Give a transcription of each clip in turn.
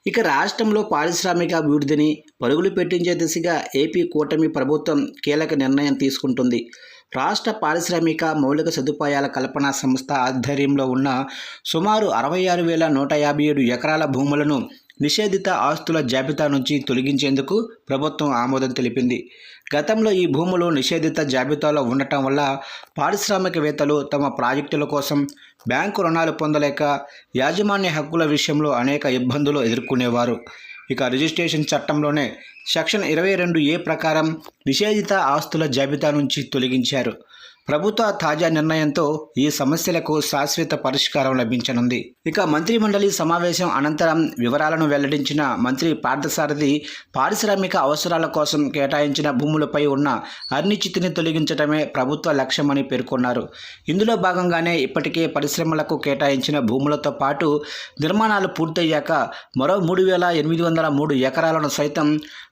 ఇక రాష్ట్రంలో పారిశ్రామిక అభివృద్ధిని పరుగులు పెట్టించే దిశగా ఏపీ కూటమి ప్రభుత్వం కీలక నిర్ణయం తీసుకుంటుంది. రాష్ట్ర పారిశ్రామిక మౌలిక సదుపాయాల కల్పన సంస్థ ఆధ్వర్యంలో ఉన్న సుమారు 66,157 ఎకరాల భూములను నిషేధిత ఆస్తుల జాబితా నుంచి తొలగించేందుకు ప్రభుత్వం ఆమోదం తెలిపింది. గతంలో ఈ భూములు నిషేధిత జాబితాలో ఉండటం వల్ల పారిశ్రామికవేత్తలు తమ ప్రాజెక్టుల కోసం బ్యాంకు రుణాలు పొందలేక యాజమాన్య హక్కుల విషయంలో అనేక ఇబ్బందులు ఎదుర్కొనేవారు. ఇక రిజిస్ట్రేషన్ చట్టంలోనే సెక్షన్ 22A ప్రకారం నిషేధిత ఆస్తుల జాబితా నుంచి తొలగించారు. ప్రభుత్వ తాజా నిర్ణయంతో ఈ సమస్యలకు శాశ్వత పరిష్కారం లభించనుంది. ఇక మంత్రిమండలి సమావేశం అనంతరం వివరాలను వెల్లడించిన మంత్రి పార్థసారథి పారిశ్రామిక అవసరాల కోసం కేటాయించిన భూములపై ఉన్న అనిశ్చితిని తొలగించడమే ప్రభుత్వ లక్ష్యమని పేర్కొన్నారు. ఇందులో భాగంగానే ఇప్పటికే పరిశ్రమలకు కేటాయించిన భూములతో పాటు నిర్మాణాలు పూర్తయ్యాక మరో 3,803 ఎకరాలను సైతం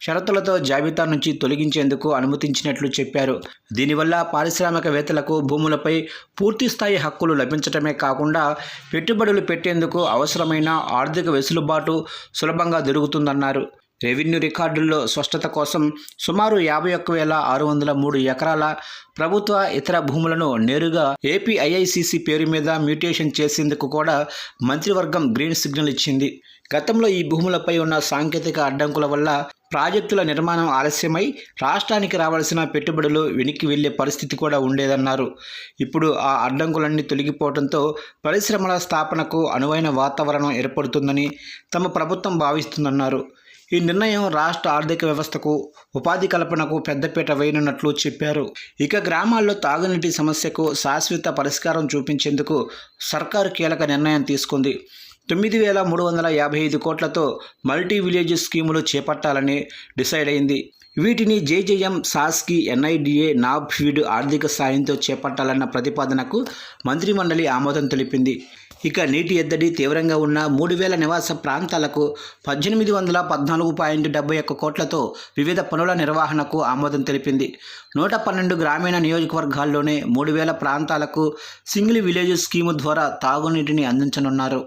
షరతులతో జాబితా నుంచి తొలగించేందుకు అనుమతించినట్లు చెప్పారు. దీనివల్ల పారిశ్రామికవేత్తలకు భూములపై పూర్తిస్థాయి హక్కులు లభించడమే కాకుండా పెట్టుబడులు పెట్టేందుకు అవసరమైన ఆర్థిక వెసులుబాటు సులభంగా దొరుకుతుందన్నారు. రెవెన్యూ రికార్డుల్లో స్పష్టత కోసం సుమారు 51,603 ఎకరాల ప్రభుత్వ ఇతర భూములను నేరుగా ఏపీఐఐసిసి పేరు మీద మ్యూటేషన్ చేసేందుకు కూడా మంత్రివర్గం గ్రీన్ సిగ్నల్ ఇచ్చింది. గతంలో ఈ భూములపై ఉన్న సాంకేతిక అడ్డంకుల వల్ల ప్రాజెక్టుల నిర్మాణం ఆలస్యమై రాష్ట్రానికి రావాల్సిన పెట్టుబడులు వెనక్కి వెళ్లే పరిస్థితి కూడా ఉండేదన్నారు. ఇప్పుడు ఆ అడ్డంకులన్నీ తొలగిపోవడంతో పరిశ్రమల స్థాపనకు అనువైన వాతావరణం ఏర్పడుతుందని తమ ప్రభుత్వం భావిస్తుందన్నారు. ఈ నిర్ణయం రాష్ట్ర ఆర్థిక వ్యవస్థకు ఉపాధి కల్పనకు పెద్దపీట వేయనున్నట్లు చెప్పారు. ఇక గ్రామాల్లో తాగునీటి సమస్యకు శాశ్వత పరిష్కారం చూపించేందుకు సర్కారు కీలక నిర్ణయం తీసుకుంది. 9,355 కోట్లతో మల్టీ విలేజ్ స్కీములు చేపట్టాలని డిసైడ్ అయింది. వీటిని జేజేఎం, సాస్కి, ఎన్ఐడిఏ, నాబ్ఫీడ్ ఆర్థిక సాయంతో చేపట్టాలన్న ప్రతిపాదనకు మంత్రిమండలి ఆమోదం తెలిపింది. ఇక నీటి ఎద్దడి తీవ్రంగా ఉన్న 3,000 నివాస ప్రాంతాలకు 1,814.71 కోట్లతో వివిధ పనుల నిర్వహణకు ఆమోదం తెలిపింది. 112 గ్రామీణ నియోజకవర్గాల్లోనే 3,000 ప్రాంతాలకు సింగిల్ విలేజ్ స్కీము ద్వారా తాగునీటిని అందించనున్నారు.